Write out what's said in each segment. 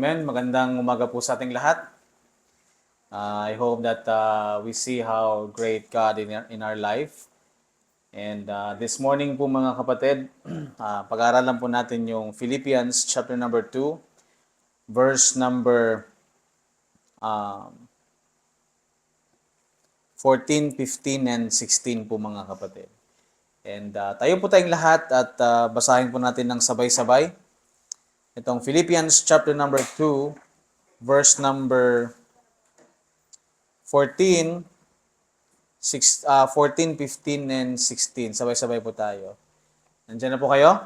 Amen. Magandang umaga po sa ating lahat. I hope that we see how great God in our life. And this morning po mga kapatid, pag-aaralan po natin yung Philippians chapter number 2, verse number 14, 15, and 16 po mga kapatid. And tayo po tayong lahat at basahin po natin ng sabay-sabay. Itong Philippians chapter number 2, verse number 14, 14, 15, and 16. Sabay-sabay po tayo. Nandiyan na po kayo?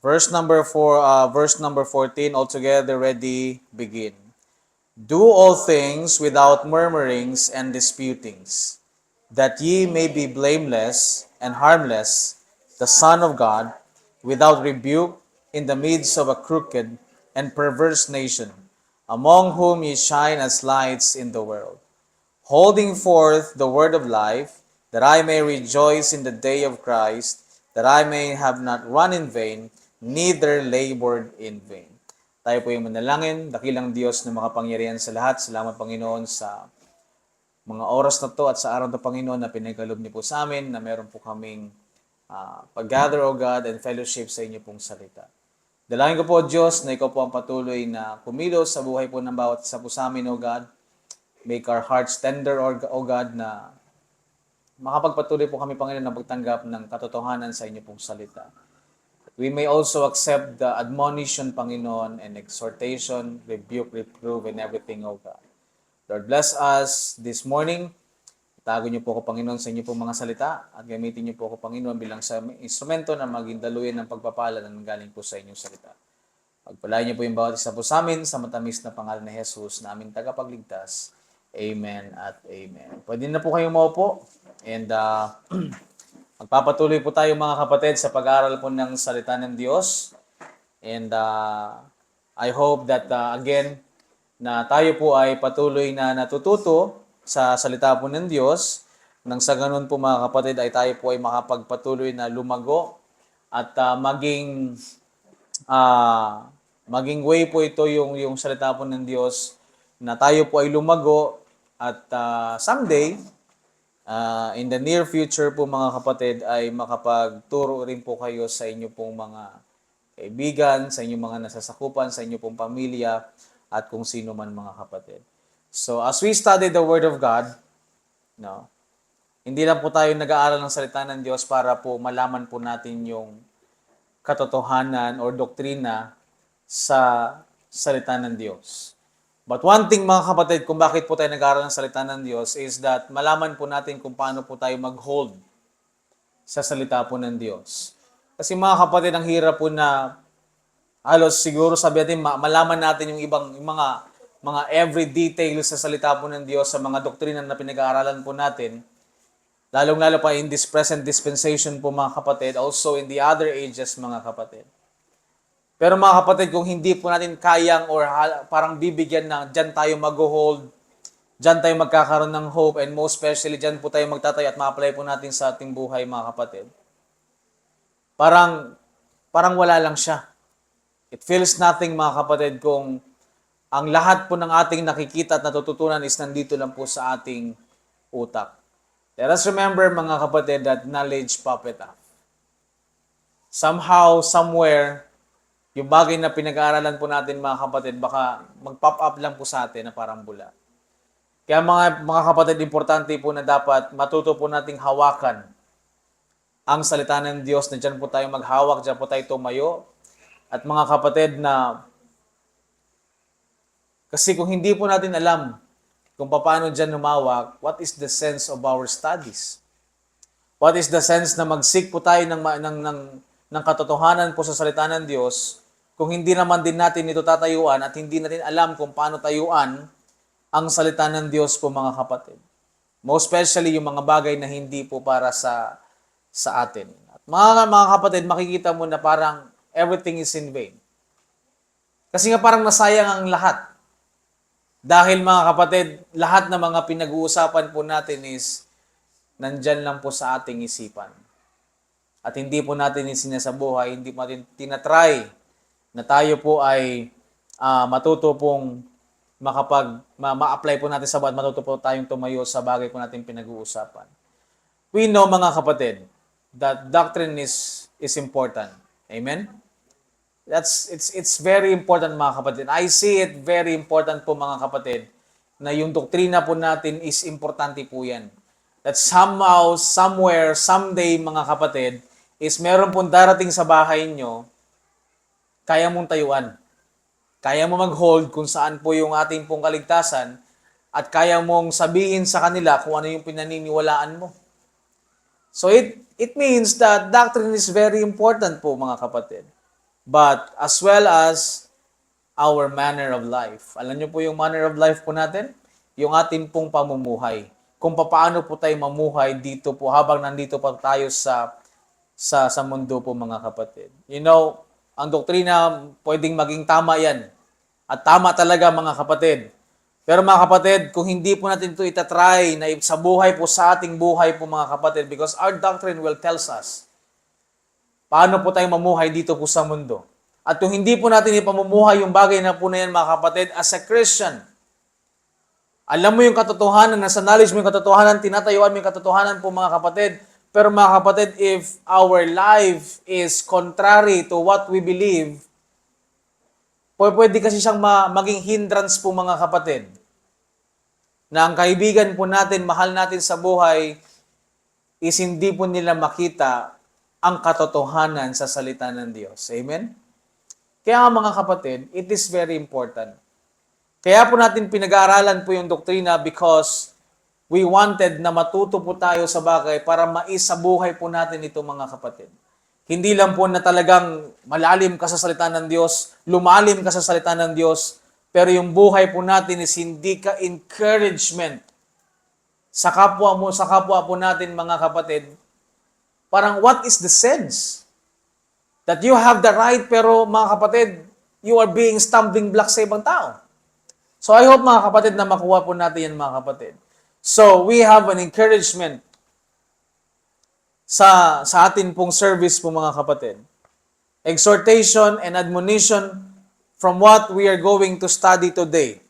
Verse number 14, altogether ready, begin. Do all things without murmurings and disputings, that ye may be blameless and harmless, the Son of God, without rebuke, in the midst of a crooked and perverse nation, among whom ye shine as lights in the world, holding forth the word of life, that I may rejoice in the day of Christ, that I may have not run in vain, neither labored in vain. Tayo po yung manalangin, dakilang Diyos na makapangyarihan sa lahat. Salamat Panginoon sa mga oras na to at sa araw na Panginoon na pinagkalob niyo po sa amin, na meron po kaming pag-gather, O God, and fellowship sa inyo pong salita. Dalangin ko po, Diyos, na ikaw po ang patuloy na kumilos sa buhay po ng bawat isa po sa amin, O God. Make our hearts tender, O God, na makapagpatuloy po kami, Panginoon, na pagtanggap ng katotohanan sa inyo pong salita. We may also accept the admonition, Panginoon, and exhortation, rebuke, reprove, and everything, O God. Lord, bless us this morning. Itago niyo po ako, Panginoon, sa inyo pong mga salita at gamitin niyo po ako, Panginoon, bilang sa instrumento na maging daluyan ng pagpapala na galing po sa inyong salita. Pagpalain niyo po yung bawat isa po sa amin sa matamis na pangalan ni Jesus na aming tagapagligtas. Amen at amen. Pwede na po kayong maupo. And magpapatuloy po tayo mga kapatid sa pag-aaral po ng salita ng Diyos. And I hope that again, na tayo po ay patuloy na natututo sa salita po ng Diyos. Nang sa ganun po mga kapatid ay tayo po ay makapagpatuloy na lumago at maging way po ito yung salita po ng Diyos na tayo po ay lumago at someday, in the near future po mga kapatid ay makapagturo rin po kayo sa inyo pong mga kaibigan, sa inyong mga nasasakupan, sa inyo pong pamilya at kung sino man mga kapatid. So as we study the Word of God, no, hindi lang po tayo nag-aaral ng salita ng Diyos para po malaman po natin yung katotohanan o doktrina sa salita ng Diyos. But one thing mga kapatid, kung bakit po tayo nag-aaral ng salita ng Diyos is that malaman po natin kung paano po tayo mag-hold sa salita po ng Diyos. Kasi mga kapatid, ang hirap po na halos siguro sabi natin, malaman natin yung yung mga every detail sa salita po ng Diyos, sa mga doktrina na pinag-aaralan po natin, lalong-lalo pa in this present dispensation po mga kapatid, also in the other ages mga kapatid. Pero mga kapatid, kung hindi po natin kayang or parang bibigyan na dyan tayo mag-hold, dyan tayo magkakaroon ng hope, and most especially dyan po tayo magtatayo at ma-apply po natin sa ating buhay mga kapatid, parang wala lang siya. It feels nothing mga kapatid kung ang lahat po ng ating nakikita at natututunan is nandito lang po sa ating utak. Let us remember mga kapatid that knowledge puffeth up. Somehow, somewhere, yung bagay na pinag-aaralan po natin mga kapatid, baka mag-pop up lang po sa atin na parang bula. Kaya mga kapatid, importante po na dapat matuto po nating hawakan ang salita ng Diyos, na dyan po tayo maghawak, dyan po tayo tumayo. At mga kapatid na, kasi kung hindi po natin alam kung paano dyan humawak, what is the sense of our studies? What is the sense na mag-seek po tayo ng katotohanan po sa salita ng Diyos kung hindi naman din natin ito tatayuan at hindi natin alam kung paano tayuan ang salita ng Diyos po mga kapatid. Most especially yung mga bagay na hindi po para sa atin. At mga kapatid, makikita mo na parang everything is in vain. Kasi nga parang nasayang ang lahat. Dahil mga kapatid, lahat ng mga pinag-uusapan po natin is nandyan lang po sa ating isipan. At hindi po natin sinasabuhay, hindi po natin tinatry na tayo po ay matuto pong ma-apply po natin sa buwan, matuto po tayong tumayo sa bagay po natin pinag-uusapan. We know, mga kapatid, that doctrine is important. Amen? It's very important, mga kapatid. I see it very important po, mga kapatid, na yung doktrina po natin is importante po yan. That somehow, somewhere, someday, mga kapatid, is meron pong darating sa bahay nyo, kaya mong tayuan. Kaya mo mag-hold kung saan po yung ating pong kaligtasan at kaya mong sabihin sa kanila kung ano yung pinaniniwalaan mo. So it means that doctrine is very important po, mga kapatid. But as well as our manner of life. Alam niyo po yung manner of life po natin? Yung ating pong pamumuhay. Kung paano po tayo mamuhay dito po habang nandito pa tayo sa mundo po, mga kapatid. You know, ang doktrina pwedeng maging tama yan. At tama talaga, mga kapatid. Pero mga kapatid, kung hindi po natin ito itatry na sa buhay po, sa ating buhay po, mga kapatid, because our doctrine will tells us paano po tayo mamuhay dito po sa mundo. At kung hindi po natin ipamumuhay yung bagay na po na yan, mga kapatid, as a Christian, alam mo yung katotohanan, nasa knowledge mo yung katotohanan, tinatayuan mo yung katotohanan po, mga kapatid. Pero mga kapatid, if our life is contrary to what we believe, pwede kasi siyang maging hindrance po, mga kapatid. Na ang kaibigan po natin, mahal natin sa buhay, is hindi po nila makita ang katotohanan sa salita ng Diyos. Amen? Kaya mga kapatid, it is very important. Kaya po natin pinag-aaralan po yung doktrina because we wanted na matuto po tayo sa bagay para maisabuhay po natin ito, mga kapatid. Hindi lang po na talagang malalim ka sa salita ng Diyos, lumalim ka sa salita ng Diyos, pero yung buhay po natin is hindi ka encouragement sa kapwa po natin, mga kapatid. Parang what is the sense? That you have the right, pero mga kapatid, you are being stumbling block sa ibang tao. So I hope, mga kapatid, na makuha po natin yan, mga kapatid. So we have an encouragement sa atin pong service po, mga kapatid. Exhortation and admonition from what we are going to study today.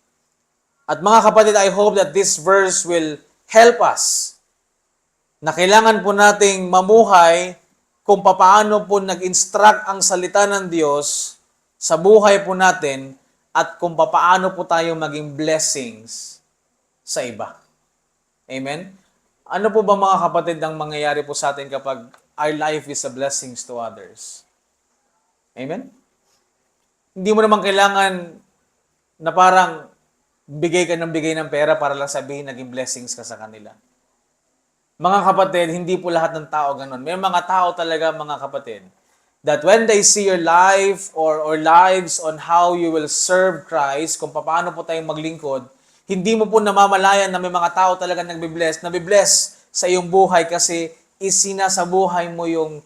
At mga kapatid, I hope that this verse will help us na kailangan po nating mamuhay kung paano po nag-instruct ang salita ng Diyos sa buhay po natin at kung paano po tayo maging blessings sa iba. Amen? Ano po ba, mga kapatid, ang mangyayari po sa atin kapag our life is a blessings to others? Amen? Hindi mo naman kailangan na parang bigay ng pera para lang sabihin naging blessings ka sa kanila. Mga kapatid, hindi po lahat ng tao ganun. May mga tao talaga, mga kapatid, that when they see your life or lives on how you will serve Christ, kung paano po tayong maglingkod, hindi mo po namamalayan na may mga tao talaga nabibless sa iyong buhay kasi isinasabuhay mo yung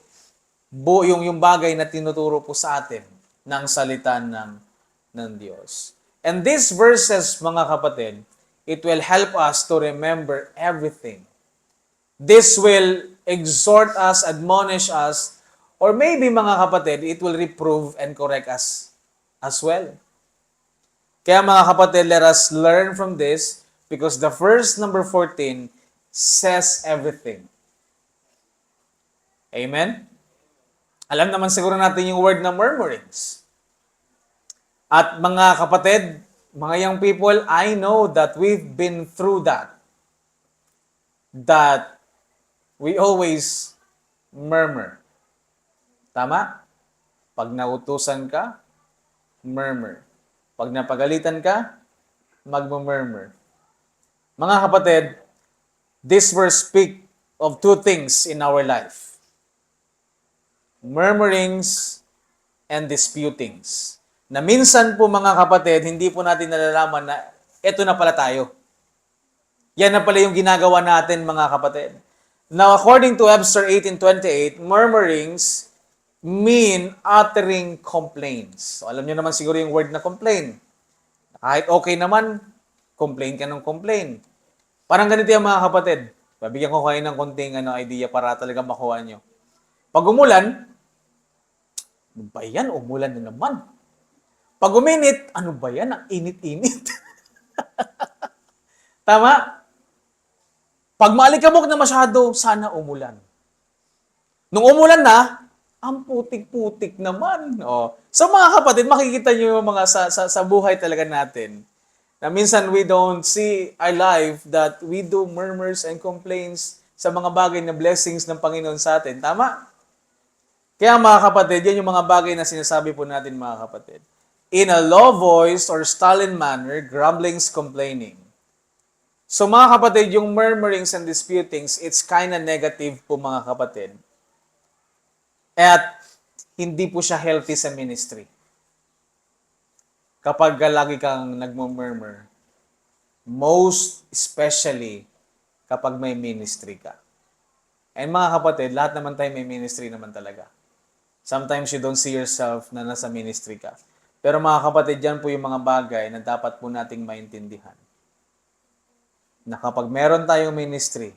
bagay na tinuturo po sa atin ng salita ng Diyos. And these verses, mga kapatid, it will help us to remember everything. This will exhort us, admonish us, or maybe, mga kapatid, it will reprove and correct us as well. Kaya, mga kapatid, let us learn from this because the verse number 14 says everything. Amen? Alam naman siguro natin yung word na murmurings. At mga kapatid, mga young people, I know that we've been through that. That we always murmur. Tama? Pag nautusan ka, murmur. Pag napagalitan ka, magmumurmur. Mga kapatid, this verse speak of two things in our life. Murmurings and disputings. Na minsan po, mga kapatid, hindi po natin nalalaman na eto na pala tayo. Yan na pala yung ginagawa natin, mga kapatid. Now, according to Webster 1828, murmurings mean uttering complaints. So, alam niyo naman siguro yung word na complain. Kahit okay naman, complain ka ng complain. Parang ganito yung, mga kapatid. Babigyan ko kayo ng konting idea para talaga makuha nyo. Pag umulan, ba yan? Umulan na naman. Pag uminit, ano ba yan? Ang init-init. Tama? Pag maalikabok na masyado, sana umulan. Nung umulan na, ang putik-putik naman. Oh. So mga kapatid, makikita niyo yung mga sa buhay talaga natin. Na minsan we don't see our life that we do murmurs and complaints sa mga bagay na blessings ng Panginoon sa atin. Tama? Kaya mga kapatid, yan yung mga bagay na sinasabi po natin mga kapatid. In a low voice or sullen manner, grumblings, complaining. So mga kapatid, yung murmurings and disputings, it's kind of negative po mga kapatid. At hindi po siya healthy sa ministry. Kapag lagi kang nagmumurmur, most especially kapag may ministry ka. And mga kapatid, lahat naman tayo may ministry naman talaga. Sometimes you don't see yourself na nasa ministry ka. Pero mga kapatid, yan po yung mga bagay na dapat po nating maintindihan. Na kapag meron tayong ministry,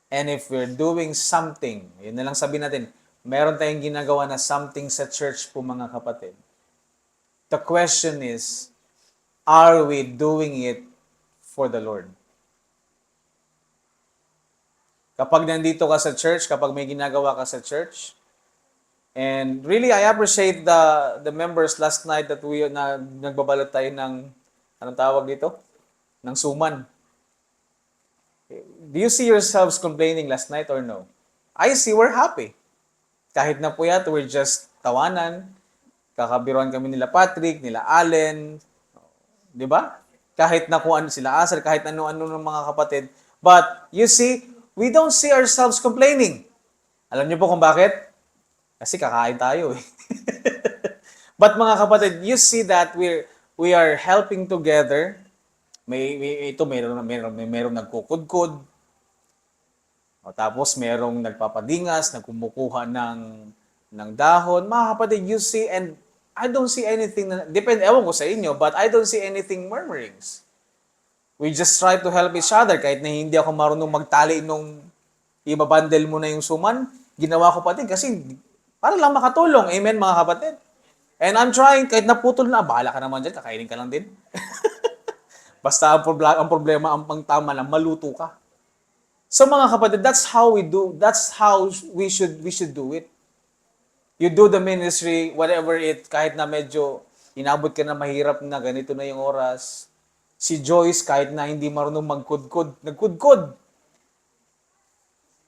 and if we're doing something, yun na lang sabihin natin, meron tayong ginagawa na something sa church po mga kapatid. The question is, are we doing it for the Lord? Kapag nandito ka sa church, kapag may ginagawa ka sa church, and really, I appreciate the members last night that nagbabalot tayo ng, anong tawag dito? Ng suman. Do you see yourselves complaining last night or no? I see we're happy. Kahit na po yat, we're just tawanan. Kakabiruan kami nila Patrick, nila Allen. Di ba? Kahit na kung ano sila Asar, kahit ano-ano ng mga kapatid. But, you see, we don't see ourselves complaining. Alam niyo po kung bakit? Kasi kakain tayo eh. But mga kapatid, you see that we are helping together. Merong nagkukudkod. O, tapos merong nagpapadingas, nagkumukuha ng dahon. Mga kapatid, you see, and I don't see anything, ewan ko sa inyo, but I don't see anything murmurings. We just try to help each other. Kahit na hindi ako marunong magtali nung ibabundle mo na yung suman, ginawa ko pa din kasi para lang makatulong. Amen, mga kapatid. And I'm trying, kahit naputol na, bahala ka naman dyan, kakainin ka lang din. Basta ang problema, ang tama lang, maluto ka. So mga kapatid, that's how we should do it. You do the ministry, whatever it, kahit na medyo inabot ka na mahirap na ganito na yung oras. Si Joyce, kahit na hindi marunong magkudkod, nagkudkod.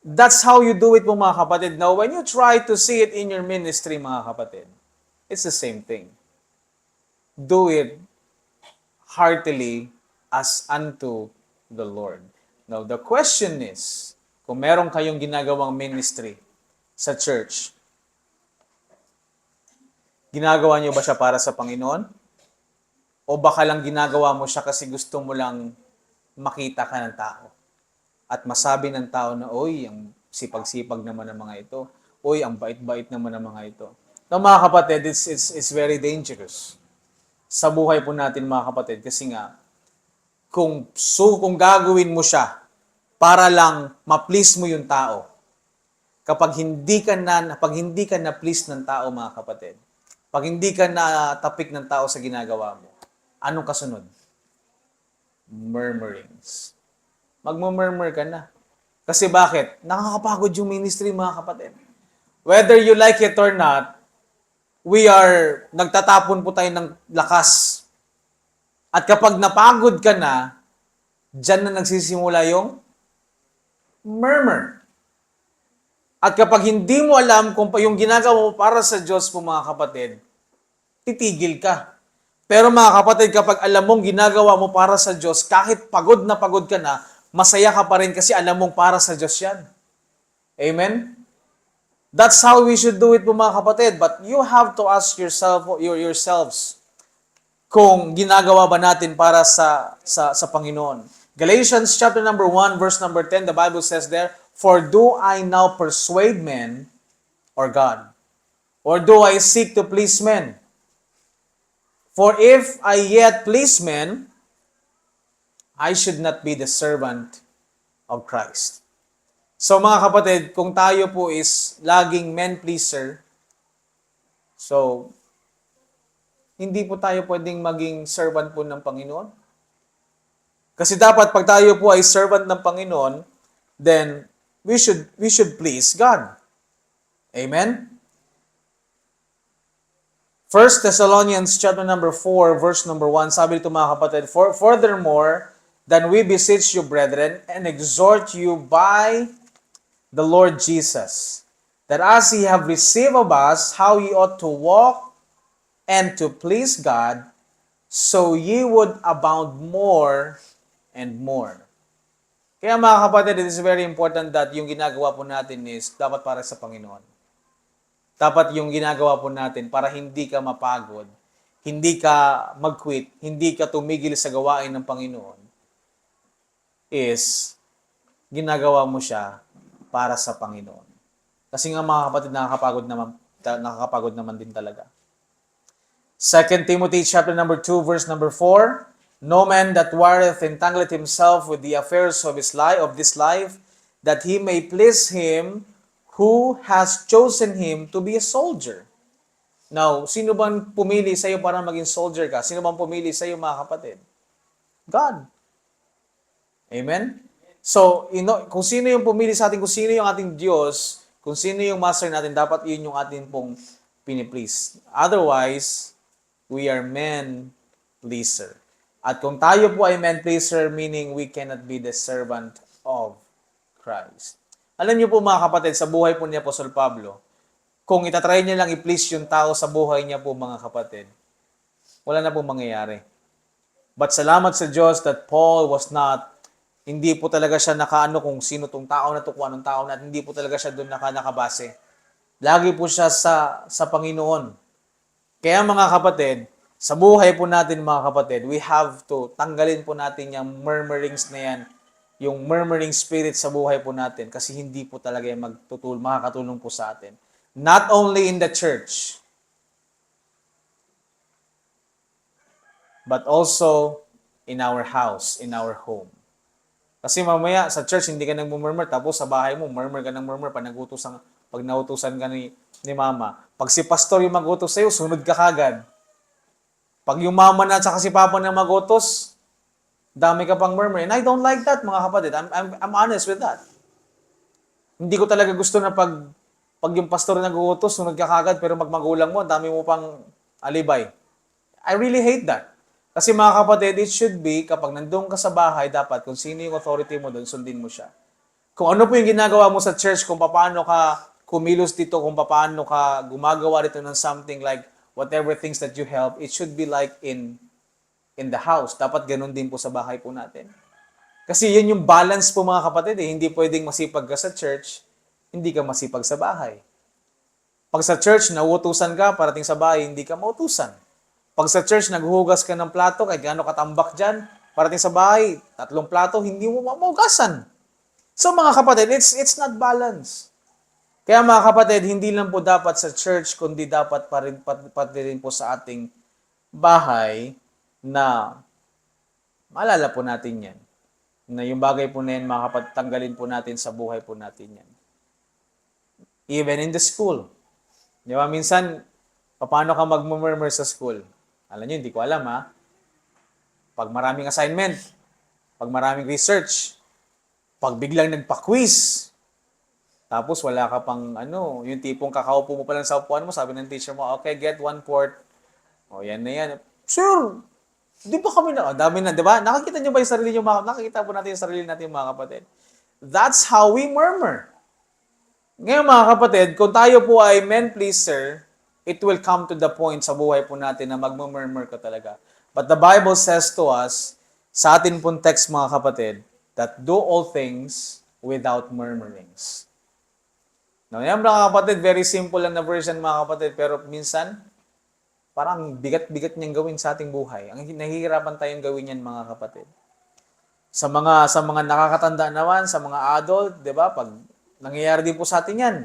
That's how you do it po mga kapatid. Now, when you try to see it in your ministry, mga kapatid, it's the same thing. Do it heartily as unto the Lord. Now, the question is, kung meron kayong ginagawang ministry sa church, ginagawa niyo ba siya para sa Panginoon? O baka lang ginagawa mo siya kasi gusto mo lang makita ka ng tao? At masabi ng tao na, oy, ang sipag-sipag naman ng mga ito. Oy, ang bait-bait naman ng mga ito. Now, mga kapatid, it's very dangerous sa buhay po natin, mga kapatid. Kasi nga, kung gagawin mo siya para lang ma-please mo yung tao, kapag hindi ka na please ng tao, mga kapatid, pag hindi ka na tapik ng tao sa ginagawa mo, anong kasunod? Murmurings. Magmumurmur ka na. Kasi bakit? Nakakapagod yung ministry, mga kapatid. Whether you like it or not, nagtatapon po tayo ng lakas. At kapag napagod ka na, dyan na nagsisimula yung murmur. At kapag hindi mo alam kung yung ginagawa mo para sa Diyos po, mga kapatid, titigil ka. Pero mga kapatid, kapag alam mong ginagawa mo para sa Diyos, kahit pagod na pagod ka na, masaya ka pa rin kasi alam mong para sa Diyos yan. Amen? That's how we should do it po mga kapatid. But you have to ask yourselves kung ginagawa ba natin para sa Panginoon. Galatians chapter number 1, verse number 10, the Bible says there, "For do I now persuade men or God? Or do I seek to please men? For if I yet please men, I should not be the servant of Christ." So mga kapatid, kung tayo po is laging men pleaser, so hindi po tayo pwedeng maging servant po ng Panginoon? Kasi dapat pag tayo po ay servant ng Panginoon, then we should please God. Amen? First Thessalonians chapter number 4, verse number 1, sabi dito mga kapatid, Furthermore, then we beseech you, brethren, and exhort you by the Lord Jesus, that as ye have received of us how ye ought to walk and to please God, so ye would abound more and more. Kaya mga kapatid, it is very important that yung ginagawa po natin is dapat para sa Panginoon. Dapat yung ginagawa po natin para hindi ka mapagod, hindi ka mag-quit, hindi ka tumigil sa gawain ng Panginoon, is ginagawa mo siya para sa Panginoon. Kasi nga mga kapatid, nakakapagod naman din talaga. 2 Timothy chapter number 2, verse number 4, No man that warreth entangleth himself with the affairs of this life, that he may please him who has chosen him to be a soldier. Now, sino bang pumili sa iyo para maging soldier ka? Sino bang pumili sa iyo, mga kapatid? God. Amen? So, kung sino yung pumili sa atin, kung sino yung ating Diyos, kung sino yung master natin, dapat yun yung atin pong piniplease. Otherwise, we are men pleaser. At kung tayo po ay men pleaser, meaning we cannot be the servant of Christ. Alam niyo po mga kapatid, sa buhay po ni Apostol Pablo, kung itatry niya lang i-please yung tao sa buhay niya po mga kapatid, wala na po mangyayari. But salamat sa Diyos that Paul was not, hindi po talaga siya nakaano kung sino tong tao na to, kung anong tao na, hindi po talaga siya doon nakabase. Lagi po siya sa Panginoon. Kaya mga kapatid, sa buhay po natin mga kapatid, we have to tanggalin po natin yung murmurings na yan, yung murmuring spirit sa buhay po natin kasi hindi po talaga yung makakatulong po sa atin. Not only in the church, but also in our house, in our home. Kasi mamaya sa church hindi ka nagmumurmur, tapos sa bahay mo murmur ka ng murmur pag nautusan ka ni mama. Pag si pastor yung mag-utos sa'yo, sunod ka kagad. Pag yung mama na at saka si papa na mag-utos, dami ka pang murmur. And I don't like that, mga kapatid. I'm honest with that. Hindi ko talaga gusto na pag yung pastor nag-uutos, sunod ka kagad, pero magulang mo, dami mo pang alibay. I really hate that. Kasi mga kapatid, it should be, kapag nandun ka sa bahay, dapat kung sino yung authority mo doon, sundin mo siya. Kung ano po yung ginagawa mo sa church, kung paano ka kumilos dito, kung paano ka gumagawa dito ng something like whatever things that you help, it should be like in the house. Dapat ganun din po sa bahay po natin. Kasi yun yung balance po mga kapatid. Hindi pwedeng masipag ka sa church, hindi ka masipag sa bahay. Pag sa church, nauutusan ka, parating sa bahay, hindi ka mautusan. Pag sa church, naghuhugas ka ng plato, kahit gaano katambak dyan, parating sa bahay, 3 plato, hindi mo mahugasan. So mga kapatid, it's not balance. Kaya mga kapatid, hindi lang po dapat sa church, kundi dapat pati rin po sa ating bahay na maalala po natin yan. Na yung bagay po na yan, mga kapatid, tanggalin po natin sa buhay po natin yan. Even in the school. Di ba? Minsan, paano ka mag-murmur sa school? Alam nyo, hindi ko alam ha. Pag maraming assignment, pag maraming research, pag biglang nagpa-quiz, tapos wala ka pang yung tipong kakaupo mo pa lang sa upuan mo, sabi ng teacher mo, okay, get 1/4. O yan na yan. Sure! Di ba kami dami na, di ba? Nakikita nyo ba yung sarili nyo, nakikita po natin yung sarili natin mga kapatid. That's how we murmur. Ngayon mga kapatid, kung tayo po ay men pleaser, it will come to the point sa buhay po natin na magmumurmur ka talaga. But the Bible says to us, sa atin pong text mga kapatid, that do all things without murmurings. Now, yan mga kapatid, very simple lang na version mga kapatid, pero minsan, parang bigat-bigat niyang gawin sa ating buhay. Ang nahihirapan tayong gawin yan mga kapatid. Sa mga nakakatanda naman, sa mga adult, 'di ba? Pag nangyayari din po sa atin 'yan.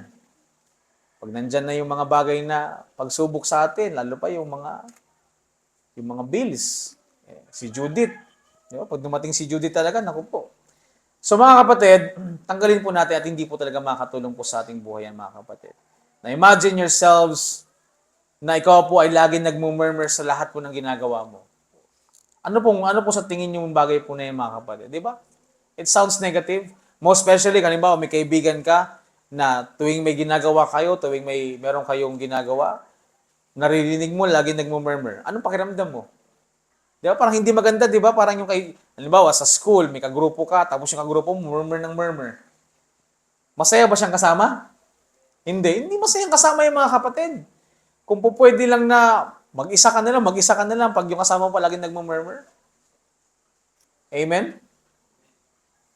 Pag nandiyan na yung mga bagay na pagsubok sa atin, lalo pa yung mga bills. Si Judith, 'di ba? Pag dumating si Judith talaga, naku po. So mga kapatid, tanggalin po natin at hindi po talaga makakatulong po sa ating buhay yan mga kapatid. Now imagine yourselves na ikaw po ay laging nagmumurmur sa lahat po ng ginagawa mo. Ano po sa tingin niyo yung bagay po na yung mga kapatid? Di ba? It sounds negative. Most especially, halimbawa, may kaibigan ka na tuwing may ginagawa kayo, tuwing meron kayong ginagawa, naririnig mo, laging nagmumurmur. Anong pakiramdam mo? Di ba? Parang hindi maganda, di ba? Parang yung halimbawa, sa school, may kagrupo ka, tapos yung kagrupo mo, murmur ng murmur. Masaya ba siyang kasama? Hindi. Hindi masayang kasama yung mga kapatid. Kung po pwede lang na mag-isa ka na lang, mag-isa ka na lang pag yung kasama mo palagi nagmumurmur. Amen?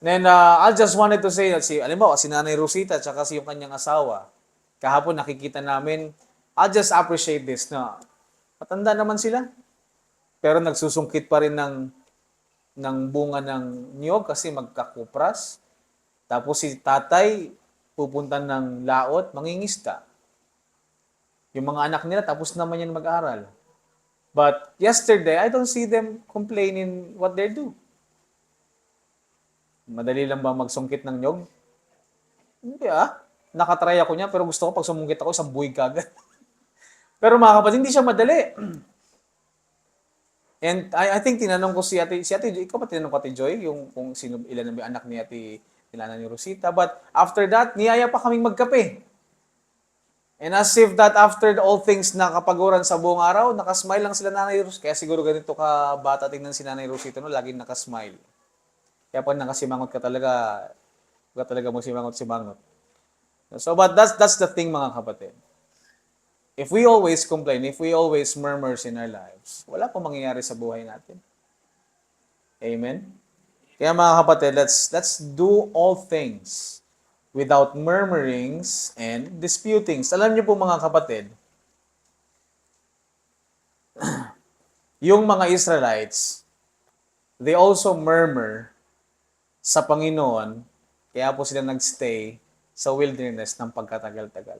Then, I just wanted to say that alam mo, si Nanay Rosita at si yung kanyang asawa, kahapon nakikita namin, I just appreciate this na matanda naman sila. Pero nagsusungkit pa rin ng bunga ng niyog kasi magkakupras. Tapos si tatay pupunta ng laot, mangingisda. Yung mga anak nila, tapos naman yan mag-aral. But yesterday, I don't see them complaining what they do. Madali lang ba magsungkit ng nyog? Hindi Nakatry ako niya, pero gusto ko pag sumungkit ako, isang buwig kagad. Pero mga kapatid, hindi siya madali. And I think tinanong ko si ate, ikaw pa tinanong ko ate Joy, yung kung sino, ilan na anak ni ate, ilan ni Rosita. But after that, niyaya pa kaming magkape. And as if that after all things na kapaguran sa buong araw, nakasmile lang sila Nanay Rosita. Kaya siguro ganito ka bata tingnan si Nanay Rosita, no? Laging nakasmile. Kaya pag nakasimangot ka talaga mo simangot. So, but that's the thing mga kapatid. If we always complain, if we always murmur in our lives, wala pong mangyayari sa buhay natin. Amen? Kaya mga kapatid, let's do all things without murmurings and disputings. Alam niyo po mga kapatid, yung mga Israelites, they also murmur sa Panginoon, kaya po sila nagstay sa wilderness ng pagkatagal-tagal.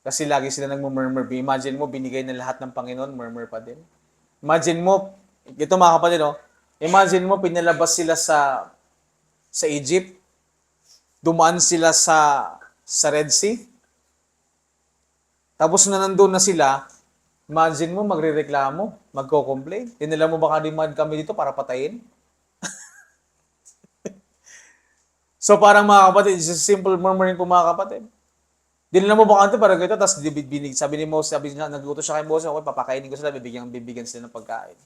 Kasi lagi sila nagmumurmur. Imagine mo, binigay na lahat ng Panginoon, murmur pa din. Imagine mo, ito mga kapatid, imagine mo, pinalabas sila sa Egypt, dumaan sila sa Red Sea, tapos na nandun na sila, imagine mo, magrereklamo, magko-complain. Tinala mo baka demand kami dito para patayin? So parang mga kapatid, it's just simple murmuring po mga kapatid. Dinala mo ba kanto para ganito, tapos sabi ni Moses, nagluto siya kay Moses, okay, papakainin ko sila, bibigyan sila ng pagkain.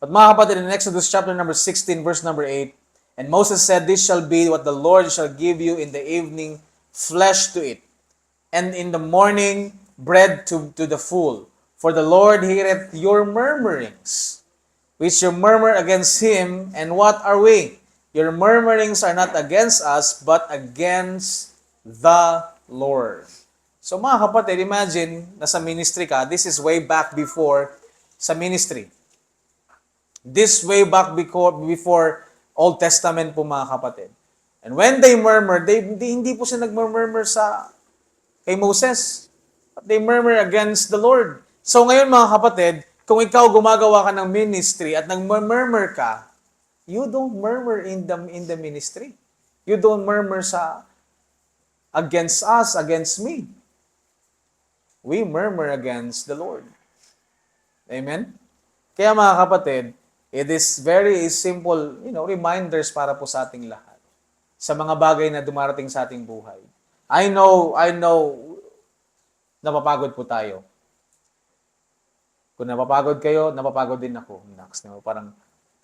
But mga kapatid, in Exodus chapter number 16, verse number 8, and Moses said, this shall be what the Lord shall give you in the evening, flesh to eat, and in the morning, bread to the full. For the Lord heareth your murmurings, which you murmur against him, and what are we? Your murmurings are not against us, but against the Lord. So mga kapatid, imagine, nasa ministry ka, this is way back before sa ministry. This way back before Old Testament po mga kapatid. And when they murmur, hindi po sila nagmurmur kay Moses. But they murmur against the Lord. So ngayon mga kapatid, kung ikaw gumagawa ka ng ministry at nagmurmur ka, you don't murmur in the ministry. You don't murmur against us, against me. We murmur against the Lord. Amen? Kaya mga kapatid, it is very simple, reminders para po sa ating lahat sa mga bagay na dumarating sa ating buhay. I know, napapagod po tayo. Kung napapagod kayo, napapagod din ako. Parang,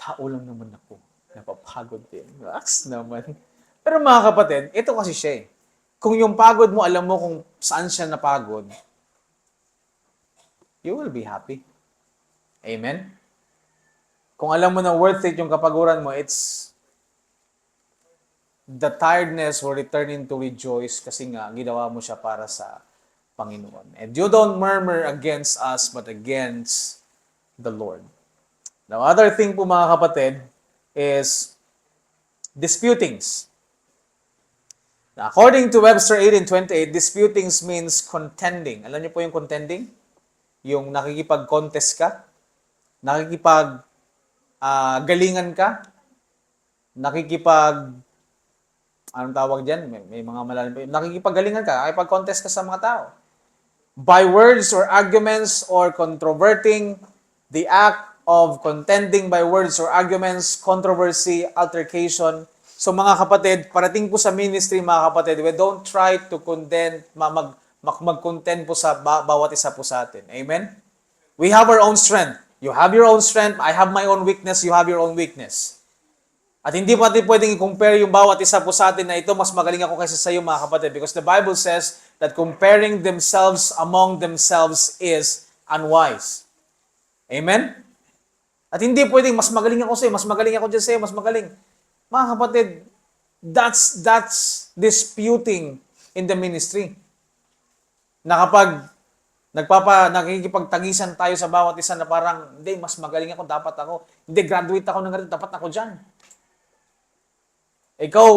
tao lang naman ako. Napapagod din. Relax naman. Pero mga kapatid, ito kasi siya eh. Kung yung pagod mo, alam mo kung saan siya napagod, you will be happy. Amen? Kung alam mo na worth it yung kapaguran mo, it's the tiredness will return into rejoice kasi nga, ginawa mo siya para sa Panginoon. And you don't murmur against us, but against the Lord. Now, other thing po mga kapatid is disputings. Now, according to Webster 1828, disputings means contending. Alam niyo po yung contending? Yung nakikipag-contest ka? Galingan ka? Anong tawag dyan? May mga malalim pa. Nakikipaggalingan ka, nakikipag-contest ka sa mga tao. by words or arguments or controverting, the act of contending by words or arguments, controversy, altercation. So mga kapatid, parating po sa ministry mga kapatid, we don't try to contend, mag-contend po sa bawat isa po sa atin. Amen? We have our own strength. You have your own strength, I have my own weakness, you have your own weakness. At hindi po natin pwedeng i-compare yung bawat isa po sa atin na ito, mas magaling ako kaysa sa iyo mga kapatid. Because the Bible says that comparing themselves among themselves is unwise. Amen? At hindi pwedeng mas magaling ako sa iyo, mas magaling ako dyan sa iyo, mas magaling. Mga kapatid, that's disputing in the ministry. Na kapag nakikipagtagisan tayo sa bawat isa na parang, hindi, mas magaling ako, dapat ako. Hindi, graduate ako ng ganito, dapat ako dyan. Ikaw,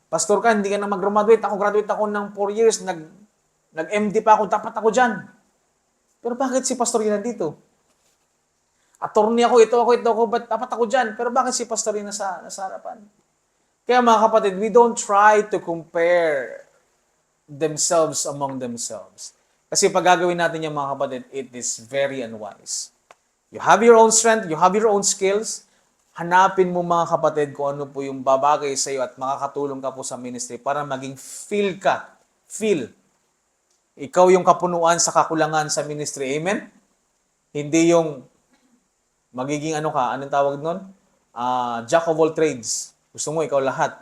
pastor ka, hindi ka na mag-graduate. Ako, graduate ako ng 4 years, nag-MD pa ako, dapat ako dyan. Pero bakit si pastor yun nandito? Attorney ako, ito ako, but dapat ako dyan. Pero bakit si pastor yun nasa harapan? Kaya mga kapatid, we don't try to compare themselves among themselves. Kasi pag gagawin natin yung mga kapatid, it is very unwise. You have your own strength, you have your own skills. Hanapin mo mga kapatid kung ano po yung babagay sa iyo at makakatulong ka po sa ministry para maging feel ka. Feel. Ikaw yung kapunuan sa kakulangan sa ministry. Amen? Hindi yung magiging ano ka, anong tawag nun? Jack of all trades. Gusto mo ikaw lahat.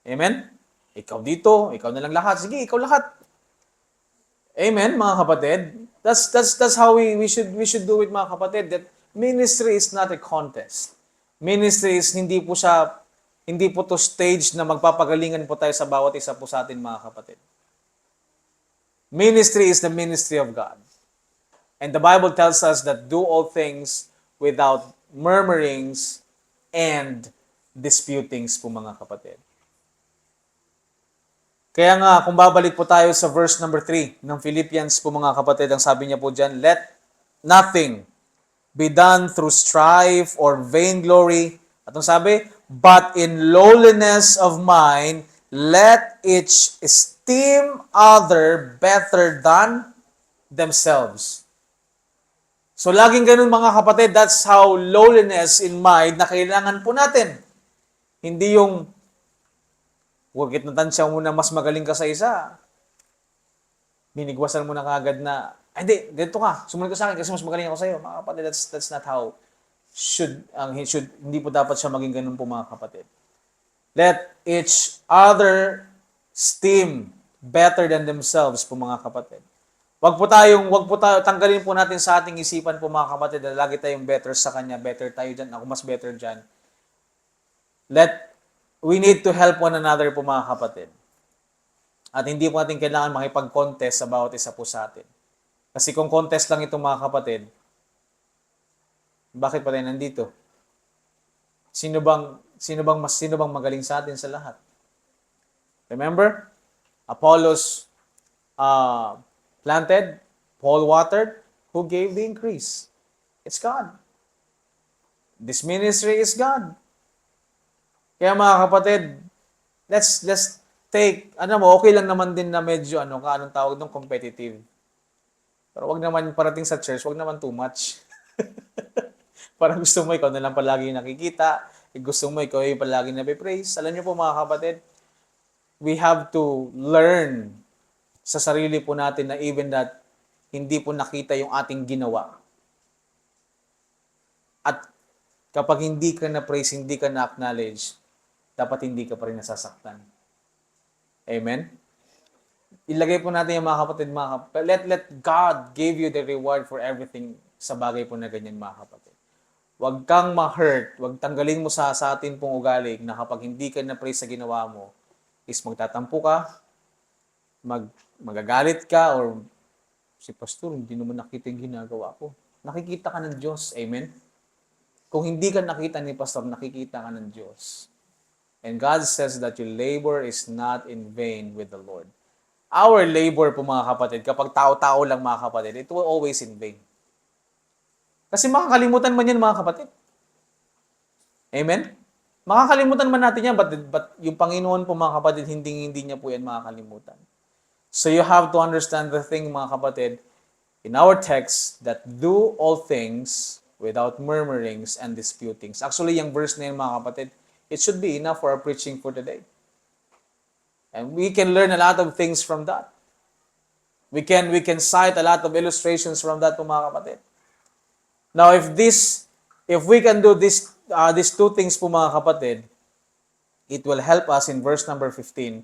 Amen? Ikaw dito, ikaw na lang lahat. Sige, ikaw lahat. Amen, mga kapatid. That's how we should do it, mga kapatid. That ministry is not a contest. Ministry is hindi po to stage na magpapagalingan po tayo sa bawat isa po sa atin, mga kapatid. Ministry is the ministry of God. And the Bible tells us that do all things without murmurings and disputings po, mga kapatid. Kaya nga, kung babalik po tayo sa verse number 3 ng Philippians po, mga kapatid, ang sabi niya po dyan, let nothing be done through strife or vainglory. At ang sabi, but in lowliness of mind, let each esteem other better than themselves. So laging ganun, mga kapatid, that's how lowliness in mind na kailangan po natin. Hindi yung huwag natansya mo na mas magaling ka sa isa. Binigwasan mo na kagad na, hindi, ganito ka, sumunod ka sa akin kasi mas magaling ako sa iyo. Mga kapatid, that's not how hindi po dapat siya maging ganun po, mga kapatid. Let each other esteem better than themselves po, mga kapatid. Wag po tayo, tanggalin po natin sa ating isipan po, mga kapatid, na lagi tayong better sa kanya, better tayo dyan, ako mas better dyan. We need to help one another po, mga kapatid. At hindi po natin kailangan makipag-contest sa bawat isa po sa atin. Kasi kung contest lang ito, mga kapatid, bakit pa tayo nandito? Sino bang magaling sa atin sa lahat? Remember? Apollos planted, Paul watered, who gave the increase? It's God. This ministry is God. Kaya mga kapatid, let's take, okay lang naman din na medyo, anong tawag nung competitive. Pero wag naman parating sa church, wag naman too much. Parang gusto mo ikaw na lang palagi nakikita, gusto mo ikaw yung palagi nabe-praise. Alam niyo po, mga kapatid, we have to learn sa sarili po natin na even that hindi po nakita yung ating ginawa. At kapag hindi ka na-praise, hindi ka na-acknowledge, dapat hindi ka pa rin nasasaktan. Amen? Ilagay po natin yung mga kapatid, let God give you the reward for everything sa bagay po na ganyan, mga kapatid. Huwag kang ma-hurt, huwag tanggalin mo sa atin pong ugali na kapag hindi ka na-praise sa ginawa mo, is magtatampo ka, magagalit ka, or si pastor, hindi naman nakita yung ginagawa ko. Nakikita ka ng Diyos. Amen? Kung hindi ka nakita ni pastor, nakikita ka ng Diyos. And God says that your labor is not in vain with the Lord. Our labor po, mga kapatid, kapag tao-tao lang, mga kapatid, it will always in vain. Kasi makakalimutan man yan, mga kapatid. Amen? Makakalimutan man natin yan, but yung Panginoon po, mga kapatid, hindi niya po yan makakalimutan. So you have to understand the thing, mga kapatid, in our text, that do all things without murmurings and disputings. Actually, yung verse na yun, mga kapatid, it should be enough for our preaching for today. And we can learn a lot of things from that. We can cite a lot of illustrations from that, mga kapatid. Now, if we can do these two things, mga kapatid, it will help us in verse number 15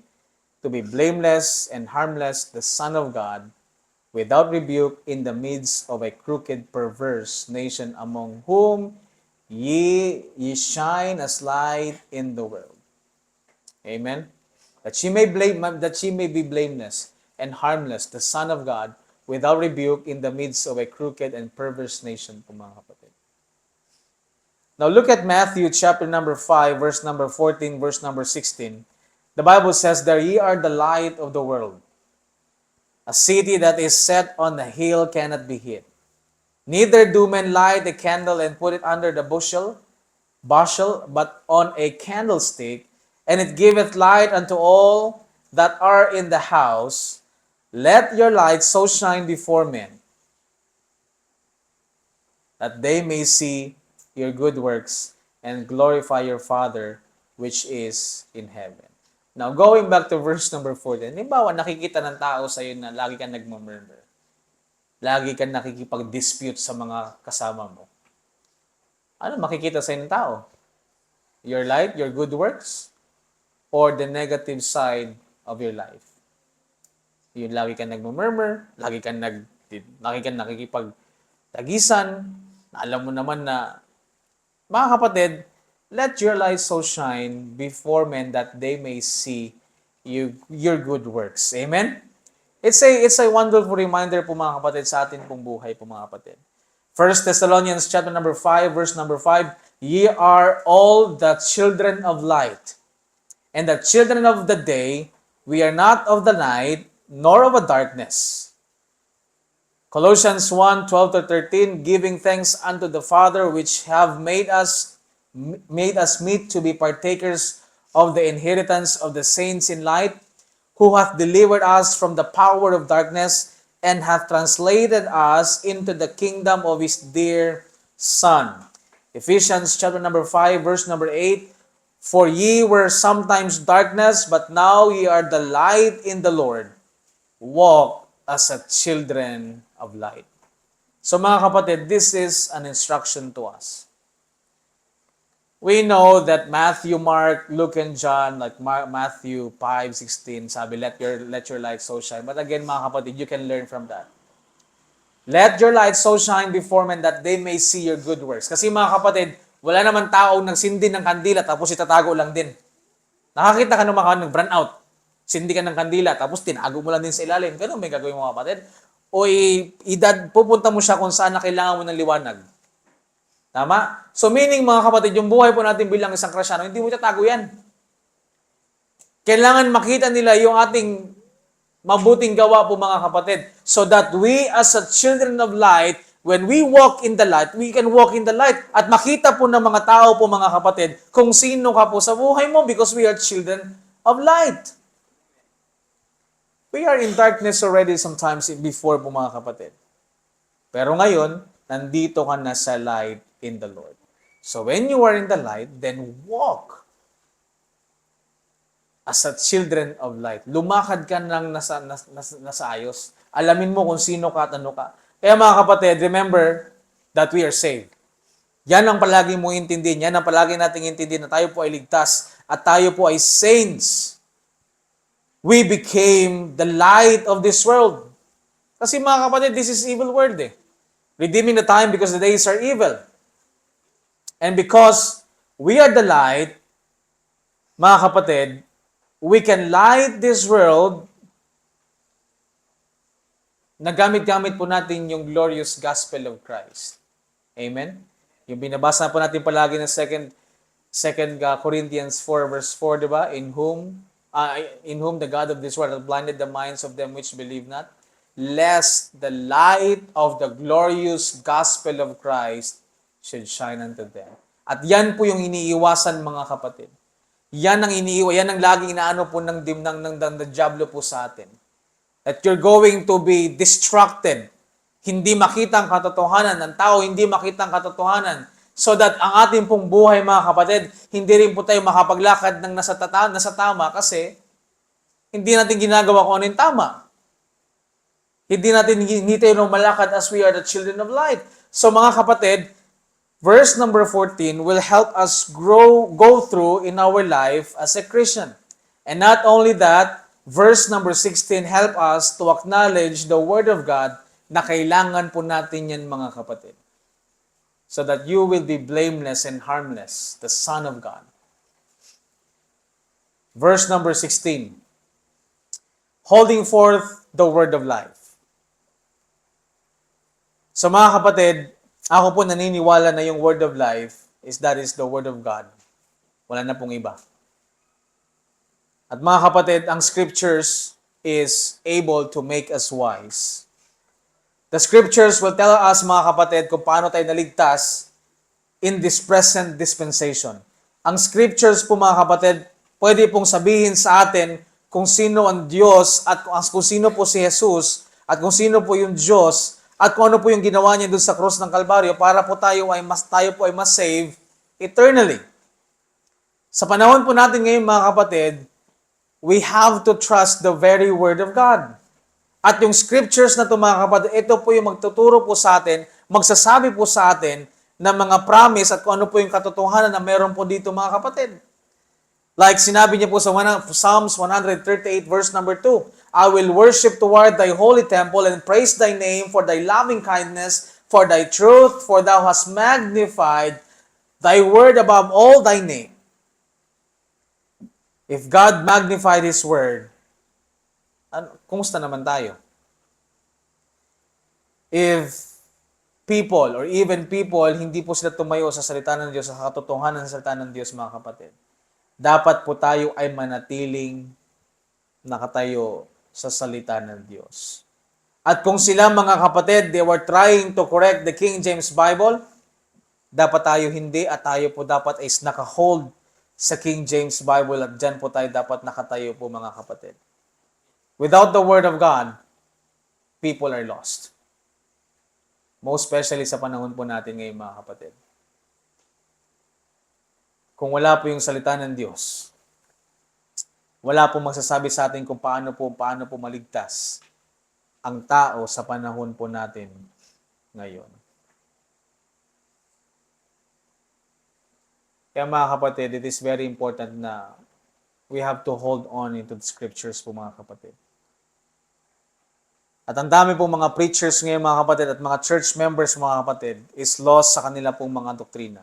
to be blameless and harmless, the Son of God, without rebuke in the midst of a crooked, perverse nation, among whom ye shine as light in the world. Amen. That she may be blameless and harmless, the Son of God, without rebuke in the midst of a crooked and perverse nation, mga kapatid. Now look at Matthew chapter number 5, verse number 14, verse number 16. The Bible says, "There ye are the light of the world. A city that is set on a hill cannot be hid. Neither do men light a candle and put it under the bushel, but on a candlestick, and it giveth light unto all that are in the house. Let your light so shine before men, that they may see your good works and glorify your Father which is in heaven." Now, going back to verse number 14, halimbawa, nakikita ng tao sa iyo na lagi kang nagmumurmur. Lagi kang nakikipag-dispute sa mga kasama mo. Ano makikita sa ng tao? Your light, your good works, or the negative side of your life? Yung lagi kang nagmumurmur, lagi kang nakikipag-tagisan, na alam mo naman na, mga kapatid, let your light so shine before men that they may see your good works. Amen? It's a wonderful reminder po, mga kapatid, sa atin pong buhay po, mga kapatid. 1 Thessalonians chapter number 5, verse number 5, "Ye are all the children of light, and the children of the day. We are not of the night, nor of a darkness." Colossians 1, 12 to 13, "Giving thanks unto the Father, which have made us meet to be partakers of the inheritance of the saints in light, who hath delivered us from the power of darkness, and hath translated us into the kingdom of his dear Son." Ephesians chapter number 5, verse number 8, "For ye were sometimes darkness, but now ye are the light in the Lord. Walk as a children of light." So mga kapatid, this is an instruction to us. We know that Matthew, Mark, Luke, and John, like Matthew 5:16, sabi, let your light so shine. But again, mga kapatid, you can learn from that. Let your light so shine before men that they may see your good works. Kasi mga kapatid, wala naman taong nagsindi ng kandila tapos itatago lang din. Nakakita ka naman ka nag-burn out. Sindi ka ng kandila tapos tinago mo lang din sa ilalim. Ganun may gagawin mga kapatid. O pupunta mo siya kung saan na kailangan mo ng liwanag. Tama? So meaning, mga kapatid, yung buhay po natin bilang isang Kristyano, hindi mo itatago yan. Kailangan makita nila yung ating mabuting gawa po, mga kapatid, so that we as a children of light, when we walk in the light, we can walk in the light at makita po ng mga tao po, mga kapatid, kung sino ka po sa buhay mo, because we are children of light. We are in darkness already sometimes before po, mga kapatid. Pero ngayon, nandito ka na sa light in the Lord. So when you are in the light, then walk as a children of light. Lumakad ka nang nasa ayos. Alamin mo kung sino ka at ano ka. Kaya mga kapatid, remember that we are saved. Yan ang palagi mo intindihin. Yan ang palagi nating intindihin na tayo po ay ligtas at tayo po ay saints. We became the light of this world. Kasi mga kapatid, this is evil world eh. Redeeming the time because the days are evil. And because we are the light, mga kapatid, we can light this world na gamit-gamit po natin yung glorious gospel of Christ. Amen? Yung binabasa po natin palagi ng 2 Corinthians 4 verse 4, di ba? In whom the God of this world hath blinded the minds of them which believe not, lest the light of the glorious gospel of Christ should shine unto them. At yan po yung iniiwasan, mga kapatid. Yan ang laging inaano po ng diablo po sa atin. That you're going to be distracted. Hindi makita ang katotohanan ng tao, hindi makita ang katotohanan. So that ang ating pong buhay, mga kapatid, hindi rin po tayo makapaglakad ng nasa tama kasi hindi natin ginagawa kung ano yung tama. Hindi tayo malakad as we are the children of light. So mga kapatid, verse number 14 will help us go through in our life as a Christian. And not only that, verse number 16 help us to acknowledge the Word of God na kailangan po natin yan, mga kapatid. So that you will be blameless and harmless, the Son of God. Verse number 16. Holding forth the Word of life. So mga kapatid, ako po naniniwala na yung Word of life is the Word of God. Wala na pong iba. At mga kapatid, ang Scriptures is able to make us wise. The Scriptures will tell us, mga kapatid, kung paano tayo naligtas in this present dispensation. Ang Scriptures po, mga kapatid, pwede pong sabihin sa atin kung sino ang Diyos at kung sino po si Jesus at kung sino po yung Diyos at kung ano po yung ginawa niya doon sa cross ng Kalbaryo para po tayo ay mas save eternally. Sa panahon po natin ngayon, mga kapatid, we have to trust the very Word of God. At yung scriptures na ito, mga kapatid, ito po yung magtuturo po sa atin, magsasabi po sa atin ng mga promise at kung ano po yung katotohanan na meron po dito, mga kapatid. Like sinabi niya po sa Psalms 138 verse number 2, I will worship toward thy holy temple and praise thy name for thy loving kindness, for thy truth, for thou hast magnified thy word above all thy name. If God magnified His word, kumusta naman tayo? If people or even people, hindi po sila tumayo sa salita ng Diyos, sa katotohanan ng salita ng Diyos, mga kapatid, dapat po tayo ay manatiling nakatayo sa salita ng Diyos. At kung sila, mga kapatid, they were trying to correct the King James Bible, dapat tayo hindi at tayo po dapat is nakahold sa King James Bible at dyan po tayo dapat nakatayo po, mga kapatid. Without the Word of God, people are lost. Most especially sa panahon po natin ngayon, mga kapatid. Kung wala po yung salita ng Diyos, wala po magsasabi sa atin kung paano po maligtas ang tao sa panahon po natin ngayon. Kaya mga kapatid, it is very important na we have to hold on into the scriptures po, mga kapatid. At ang dami pong mga preachers ngayon, mga kapatid, at mga church members, mga kapatid, is lost sa kanila pong mga doktrina.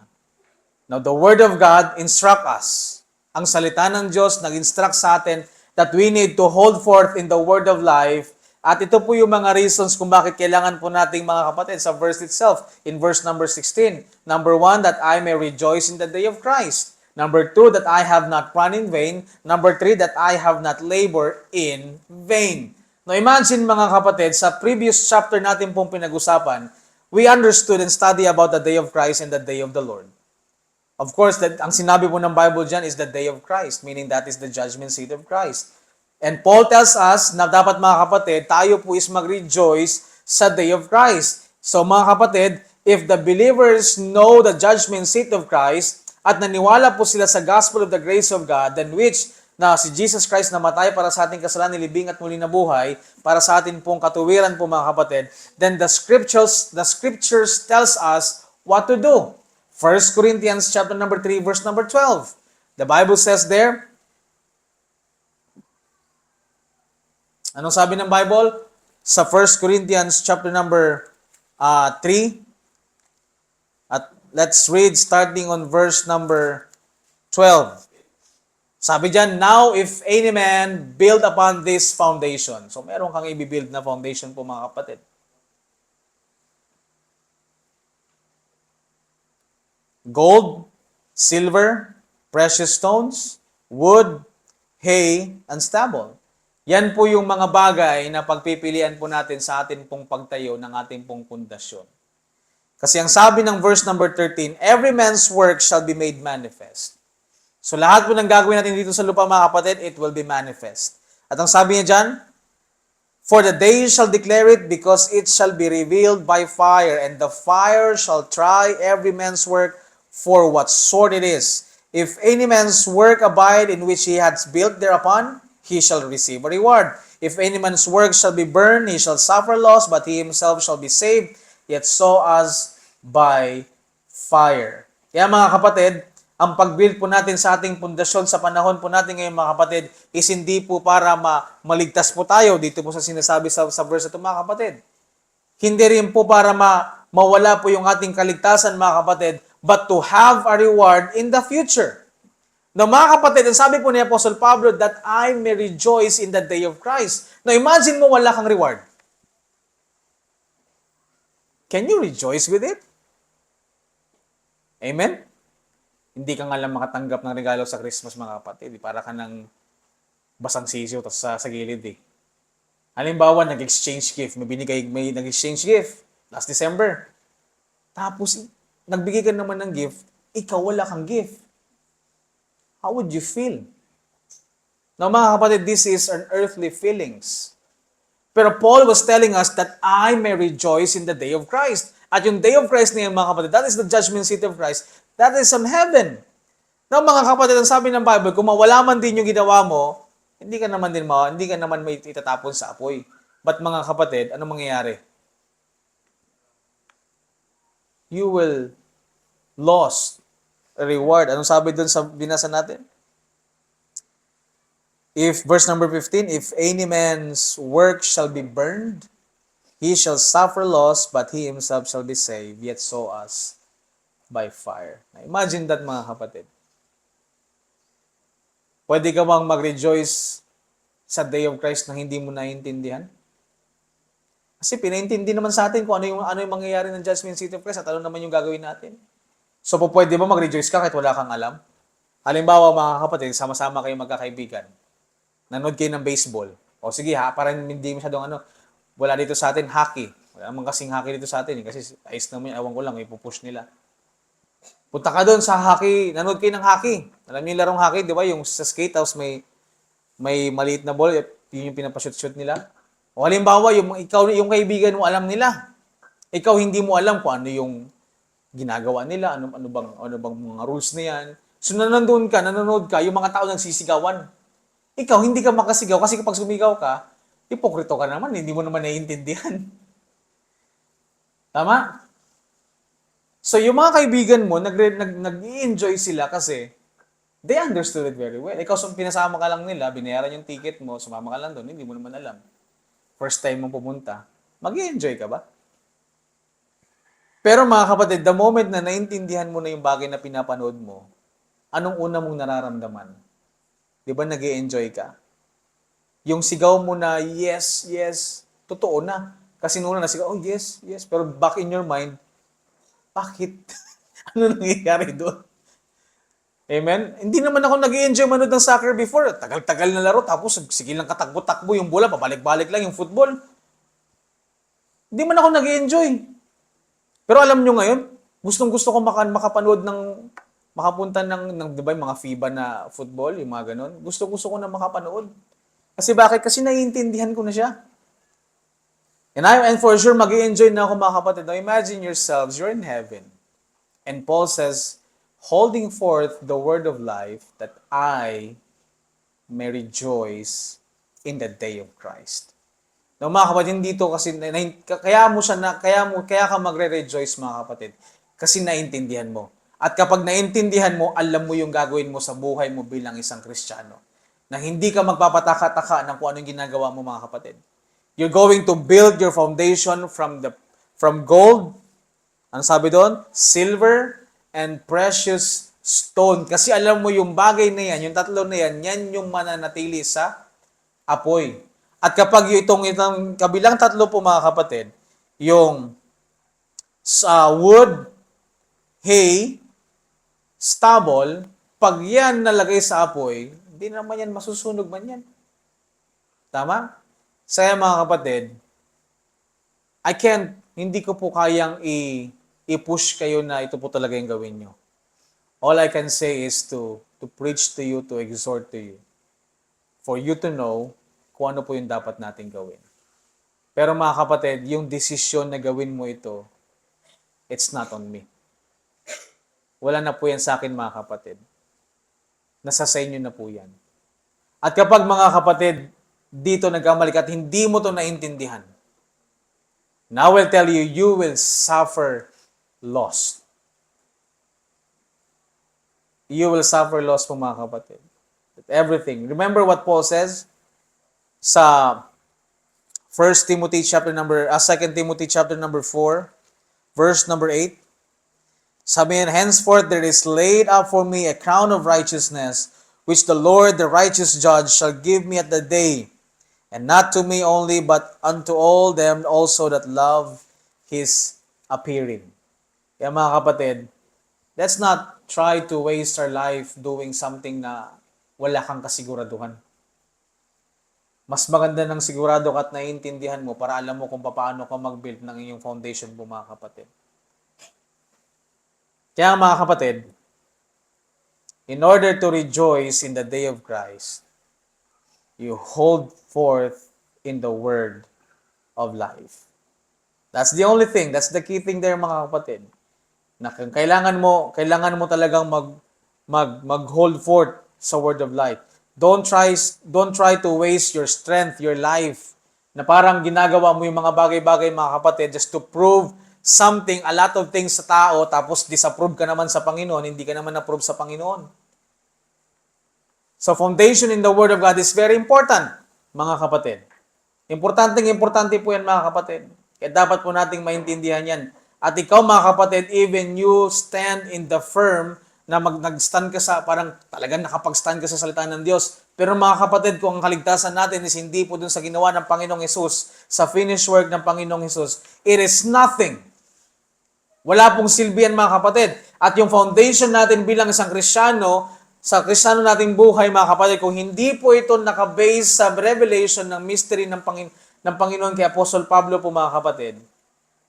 Now, the Word of God instruct us. Ang salita ng Diyos nag-instruct sa atin that we need to hold forth in the Word of life. At ito po yung mga reasons kung bakit kailangan po nating, mga kapatid, sa verse itself. In verse number 16, number 1, that I may rejoice in the day of Christ. Number 2, that I have not run in vain. Number 3, that I have not labored in vain. Now imagine, mga kapatid, sa previous chapter natin pong pinag-usapan, we understood and study about the day of Christ and the day of the Lord. Of course, ang sinabi po ng Bible dyan is the day of Christ, meaning that is the judgment seat of Christ. And Paul tells us na dapat, mga kapatid, tayo po is mag-rejoice sa day of Christ. So mga kapatid, if the believers know the judgment seat of Christ at naniwala po sila sa gospel of the grace of God, then which na si Jesus Christ namatay para sa ating kasalanan, nilibing at muli nabuhay, para sa atin pong katuwiran po, mga kapatid, then the scriptures tells us what to do. 1 Corinthians chapter number 3, verse number 12. The Bible says there, anong sabi ng Bible? Sa 1 Corinthians chapter number 3, at let's read starting on verse number 12. Sabi dyan, now if any man build upon this foundation. So meron kang i-build na foundation po, mga kapatid. Gold, silver, precious stones, wood, hay, and stubble. Yan po yung mga bagay na pagpipilian po natin sa atin pong pagtayo ng ating pong pundasyon. Kasi ang sabi ng verse number 13, every man's work shall be made manifest. So lahat po ng gagawin natin dito sa lupa, mga kapatid, it will be manifest. At ang sabi niya dyan, For the day shall declare it, because it shall be revealed by fire, and the fire shall try every man's work for what sort it is. If any man's work abide in which he hath built thereupon, he shall receive a reward. If any man's work shall be burned, he shall suffer loss, but he himself shall be saved, yet so as by fire. Kaya mga kapatid, ang pag-build po natin sa ating pundasyon sa panahon po natin ngayon mga kapatid is hindi po para maligtas po tayo dito po sa sinasabi sa verse ito mga kapatid. Hindi rin po para mawala po yung ating kaligtasan mga kapatid, but to have a reward in the future. Now mga kapatid, ang sabi po ni Apostle Pablo, that I may rejoice in the day of Christ. Now imagine mo wala kang reward. Can you rejoice with it? Amen? Hindi ka nga lang makatanggap ng regalo sa Christmas, mga kapatid. Para ka ng basang sisiyo sa gilid eh. Halimbawa, nag-exchange gift. May nag-exchange gift last December. Tapos, nagbigay ka naman ng gift, ikaw wala kang gift. How would you feel? Now, mga kapatid, this is an earthly feelings. Pero Paul was telling us that I may rejoice in the day of Christ. At yung day of Christ niya, mga kapatid, that is the judgment seat of Christ. That is from heaven. Now, mga kapatid, ang sabi ng Bible, kung mawala man din yung ginawa mo, hindi ka naman may itatapon sa apoy. But mga kapatid, ano mangyayari? You will lost a reward. Anong sabi doon sa binasa natin? If, verse number 15, if any man's work shall be burned, he shall suffer loss, but he himself shall be saved, yet so as by fire. Now, imagine that, mga kapatid. Pwede ka bang mag-rejoice sa day of Christ na hindi mo naiintindihan? Kasi pinaintindi naman sa atin kung ano yung mangyayari ng judgment seat of Christ at ano naman yung gagawin natin. So, pwede ba mag-rejoice ka kahit wala kang alam? Halimbawa, mga kapatid, sama-sama kayo magkakaibigan. Nanood kayo ng baseball. O sige ha, parang hindi masyadong wala dito sa atin, hockey. Wala naman kasing hockey dito sa atin. Kasi ice naman, awan ko lang, ipupush nila. Punta ka doon sa hockey, nanood kayo ng hockey. Alam niyo yung larong hockey, di ba? Yung sa skate house may maliit na ball, yun yung pinapashoot-shoot nila. O halimbawa, yung kaibigan mo alam nila. Ikaw hindi mo alam kung ano yung ginagawa nila, ano bang mga rules na yan. So nanonood ka, yung mga tao nagsisigawan. Ikaw hindi ka makasigaw kasi kapag sumigaw ka, hipokrito ka naman, hindi mo naman naiintindihan. Tama? So, yung mga kaibigan mo, nag-i-enjoy sila kasi they understood it very well. Ikaw, pinasama ka lang nila, binayaran yung ticket mo, sumama ka lang doon, hindi mo naman alam. First time mo pumunta, mag-i-enjoy ka ba? Pero mga kapatid, the moment na naintindihan mo na yung bagay na pinapanood mo, anong una mong nararamdaman? Di ba nag-i-enjoy ka? Yung sigaw mo na, yes, yes, totoo na. Kasi noon na sigaw, oh yes, yes. Pero back in your mind, bakit? Ano nangyayari doon? Amen? Hindi naman ako nag-i-enjoy manood ng soccer before. Tagal-tagal na laro, tapos sige lang katakbo-takbo yung bola, pabalik-balik lang yung football. Hindi man ako nag-i-enjoy. Pero alam nyo ngayon, gustong-gusto ko makapanood makapunta ng di ba, yung mga FIBA na football, yung mga ganun. Gusto-gusto ko na makapanood. Kasi bakit? Kasi naiintindihan ko na siya. And for sure, mag-i-enjoy na ako mga kapatid. Now imagine yourselves, you're in heaven. And Paul says, holding forth the word of life that I may rejoice in the day of Christ. Now mga kapatid, dito kasi, kaya ka magre-rejoice mga kapatid. Kasi naintindihan mo. At kapag naintindihan mo, alam mo yung gagawin mo sa buhay mo bilang isang Kristiyano. Na hindi ka magpapataka-taka ng kung anong ginagawa mo mga kapatid. You're going to build your foundation from gold, ang sabi doon, silver, and precious stone. Kasi alam mo yung bagay na yan, yung tatlo na yan, yan yung mananatili sa apoy. At kapag itong kabilang tatlo po mga kapatid, yung wood, hay, stubble, pag yan nalagay sa apoy, hindi naman yan masusunog man yan. Tama? Saya mga kapatid, hindi ko po kayang i-push kayo na ito po talaga yung gawin nyo. All I can say is to preach to you, to exhort to you, for you to know kung ano po yung dapat natin gawin. Pero mga kapatid, yung desisyon na gawin mo ito, it's not on me. Wala na po yan sa akin mga kapatid. Nasa sa inyo na po yan. At kapag mga kapatid, dito nagkamali ka at hindi mo to naintindihan, now I will tell you, you will suffer loss. You will suffer loss po mga kapatid. Everything. Remember what Paul says sa 2 Timothy chapter number 4, verse number 8. Sabi niya, henceforth there is laid up for me a crown of righteousness, which the Lord, the righteous judge, shall give me at the day, and not to me only, but unto all them also that love His appearing. Kaya mga kapatid, let's not try to waste our life doing something na wala kang kasiguraduhan. Mas maganda ng sigurado ka at naiintindihan mo para alam mo kung paano ka mag-build ng iyong foundation po mga kapatid. Kaya mga kapatid, in order to rejoice in the day of Christ, you hold forth in the word of life. That's the only thing, that's the key thing there mga kapatid. Na kailangan mo talagang mag-hold forth sa word of life. Don't try to waste your strength, your life, na parang ginagawa mo yung mga bagay-bagay mga kapatid just to prove something, a lot of things sa tao, tapos disapprove ka naman sa Panginoon, hindi ka naman approve sa Panginoon. So foundation in the Word of God is very important, mga kapatid. Importante po yan mga kapatid. Kaya dapat po nating maintindihan yan. At ikaw mga kapatid, even you stand in the firm na nag-stand ka sa, parang talagang nakapag-stand ka sa salita ng Diyos. Pero mga kapatid, kung ang kaligtasan natin is hindi po dun sa ginawa ng Panginoong Hesus, sa finished work ng Panginoong Hesus, it is nothing. Wala pong silbihan mga kapatid. At yung foundation natin bilang isang Kristiyano, sa Kristiyano nating buhay mga kapatid, kung hindi po ito nakabase sa revelation ng mystery ng Panginoon kay Apostle Pablo po mga kapatid,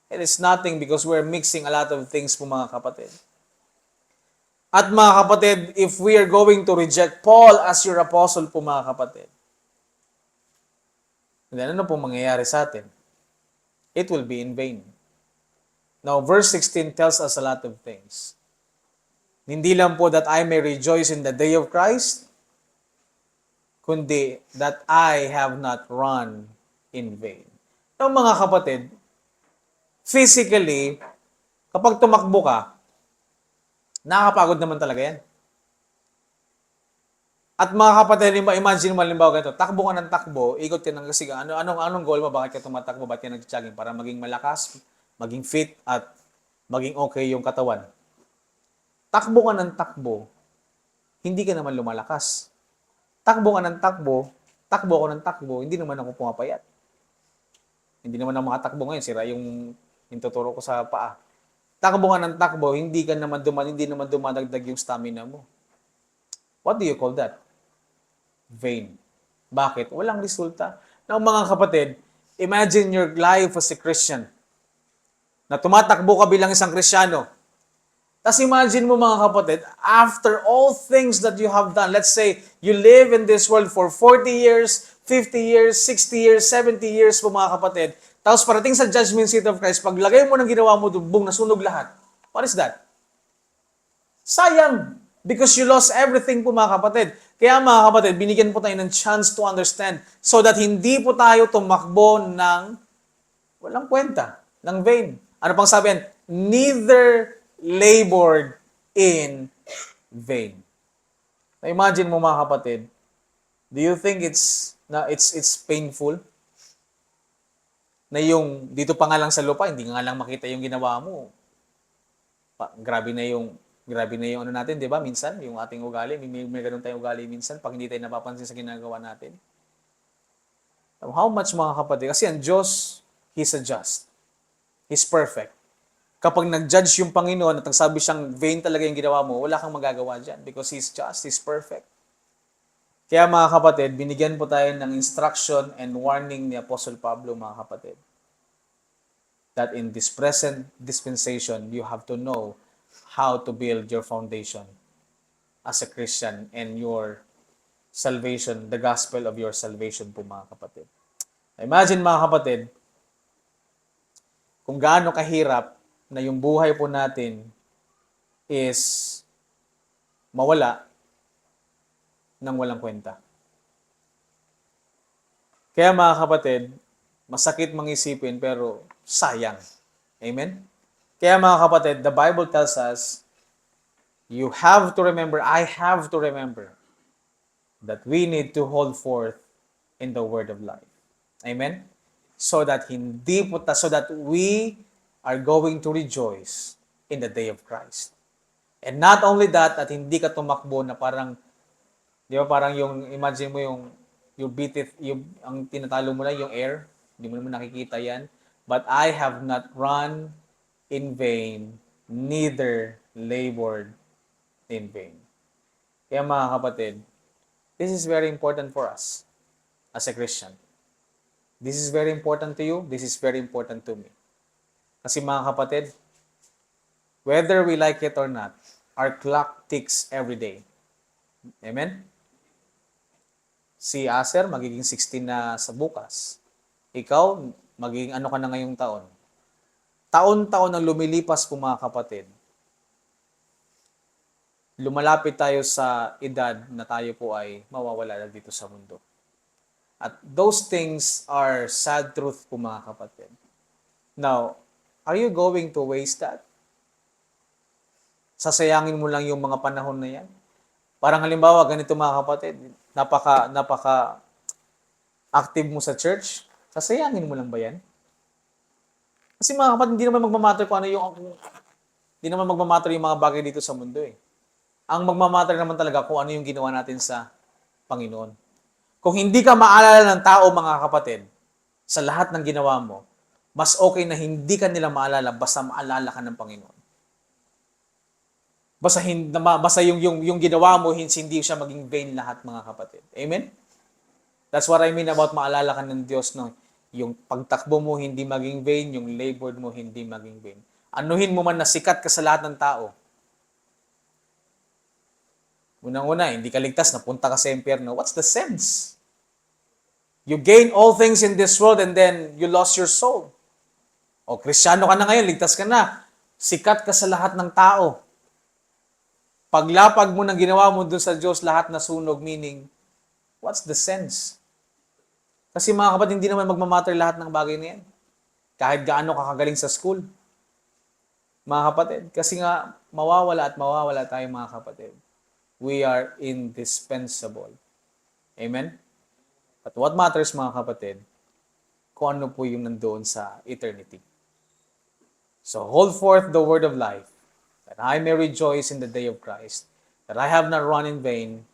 it is nothing because we're mixing a lot of things po mga kapatid. At mga kapatid, if we are going to reject Paul as your apostle po mga kapatid, then ano po mangyayari sa atin? It will be in vain. Now, verse 16 tells us a lot of things. Hindi lang po that I may rejoice in the day of Christ, kundi that I have not run in vain. Now, mga kapatid, physically, kapag tumakbo ka, nakakapagod naman talaga yan. At mga kapatid, imagine mo, halimbawa ganito, takbo ka ng takbo, ikot ka ng kasi, anong goal mo? Bakit ka tumatakbo? Bakit ka nag-jogging? Para maging malakas, maging fit, at maging okay yung katawan. Takbo ka ng takbo, hindi ka naman lumalakas. Takbo ka ng takbo ako ng takbo, hindi naman ako pumapayat. Hindi naman ako makatakbo ngayon, sira yung tuturo ko sa paa. Takbo ka ng takbo, hindi naman dumadagdag yung stamina mo. What do you call that? Vain. Bakit? Walang resulta. Now mga kapatid, imagine your life as a Christian. Na tumatakbo ka bilang isang Kristiyano. Tapos imagine mo mga kapatid, after all things that you have done, let's say, you live in this world for 40 years, 50 years, 60 years, 70 years po mga kapatid, tapos parating sa judgment seat of Christ, paglagay mo ng ginawa mo, bung nasunog lahat. What is that? Sayang! Because you lost everything po mga kapatid. Kaya mga kapatid, binigyan po tayo ng chance to understand so that hindi po tayo tumakbo ng walang kwenta, ng vain. Ano pang sabihin? Neither labored in vain. Now imagine mo mga kapatid, do you think it's painful? Na yung dito pa nga lang sa lupa, hindi nga lang makita yung ginawa mo. Grabe na yung ano natin, 'di ba? Minsan yung ating ugali, may ganun tayong ugali minsan pag hindi tayo napapansin sa ginagawa natin. How much mga kapatid? Kasi ang Diyos, He's a just. He's perfect. Kapag nag-judge yung Panginoon at nagsabi siyang vain talaga yung ginawa mo, wala kang magagawa dyan because He's just, He's perfect. Kaya mga kapatid, binigyan po tayo ng instruction and warning ni Apostle Pablo mga kapatid that in this present dispensation, you have to know how to build your foundation as a Christian and your salvation, the gospel of your salvation po mga kapatid. Imagine mga kapatid, kung gaano kahirap na yung buhay po natin is mawala ng walang kwenta. Kaya mga kapatid, masakit mangisipin pero sayang. Amen? Kaya mga kapatid, the Bible tells us, you have to remember, I have to remember, that we need to hold forth in the word of life. Amen? So that so that we are going to rejoice in the day of Christ. And not only that, at hindi ka tumakbo na parang, di ba parang yung, imagine mo yung, you beat it, yung, ang tinatalo mo na yung air, hindi mo naman nakikita yan. But I have not run in vain, neither labored in vain. Kaya mga kapatid, this is very important for us as a Christian. This is very important to you, this is very important to me. Kasi mga kapatid, whether we like it or not, our clock ticks every day. Amen? Si Aser, magiging 16 na sa bukas. Ikaw, magiging ano ka na ngayong taon. Taon-taon ang lumilipas po mga kapatid. Lumalapit tayo sa edad na tayo po ay mawawala na dito sa mundo. At those things are sad truth po mga kapatid. Now, are you going to waste that? Sasayangin mo lang yung mga panahon na yan? Parang halimbawa, ganito mga kapatid, napaka active mo sa church, sasayangin mo lang ba yan? Kasi mga kapatid, hindi naman magmamatter kung ano hindi naman magmamatter yung mga bagay dito sa mundo eh. Ang magmamatter naman talaga kung ano yung ginawa natin sa Panginoon. Kung hindi ka maalala ng tao, mga kapatid, sa lahat ng ginawa mo, mas okay na hindi ka nila maalala basta maalala ka ng Panginoon. Basta yung ginawa mo, hindi siya maging vain lahat, mga kapatid. Amen? That's what I mean about maalala ka ng Diyos, no? Yung pagtakbo mo hindi maging vain, yung labor mo hindi maging vain. Anuhin mo man na sikat ka sa lahat ng tao. Unang-una, hindi ka ligtas, napunta ka sa impyerno. What's the sense? You gain all things in this world and then you lost your soul. O, Kristiyano ka na ngayon, ligtas ka na. Sikat ka sa lahat ng tao. Paglapag mo ng ginawa mo dun sa Diyos, lahat na sunog, meaning, what's the sense? Kasi mga kapatid, hindi naman magmamatter lahat ng bagay na yan. Kahit gaano kakagaling sa school. Mga kapatid, kasi nga, mawawala at mawawala tayo mga kapatid. We are indispensable. Amen? But what matters mga kapatid, kung ano po yung nandoon sa eternity. So hold forth the word of life, that I may rejoice in the day of Christ, that I have not run in vain,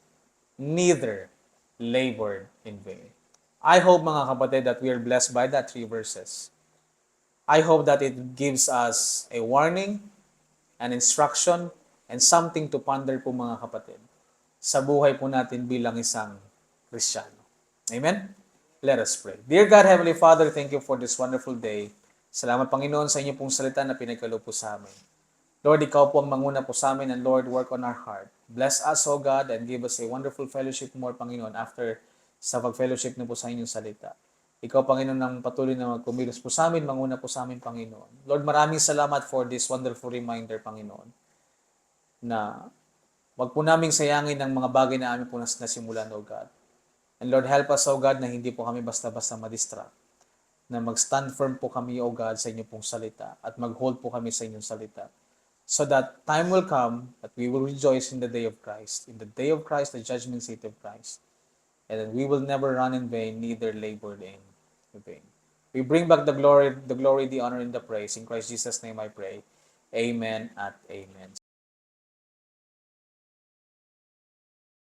neither labored in vain. I hope mga kapatid that we are blessed by that 3 verses. I hope that it gives us a warning, an instruction, and something to ponder po mga kapatid sa buhay po natin bilang isang Kristiyano. Amen? Let us pray. Dear God, Heavenly Father, thank you for this wonderful day. Salamat Panginoon sa inyo pong salita na pinagkaloob po sa amin. Lord, ikaw po ang manguna po sa amin, and Lord, work on our heart. Bless us, O God, and give us a wonderful fellowship more, Panginoon, after sa pag-fellowship na po sa inyong salita. Ikaw, Panginoon, ang patuloy na magkumilos po sa amin, manguna po sa amin, Panginoon. Lord, maraming salamat for this wonderful reminder, Panginoon, na wag po naming sayangin ang mga bagay na amin po nasimulan, O God. And Lord, help us, O God, na hindi po kami basta-basta madistract. Na mag-stand firm po kami, O God, sa inyong pong salita at mag-hold po kami sa inyong salita. So that time will come that we will rejoice in the day of Christ. In the day of Christ, the judgment seat of Christ. And then we will never run in vain, neither labored in vain. We bring back the glory, the honor, and the praise. In Christ Jesus' name I pray. Amen at amen.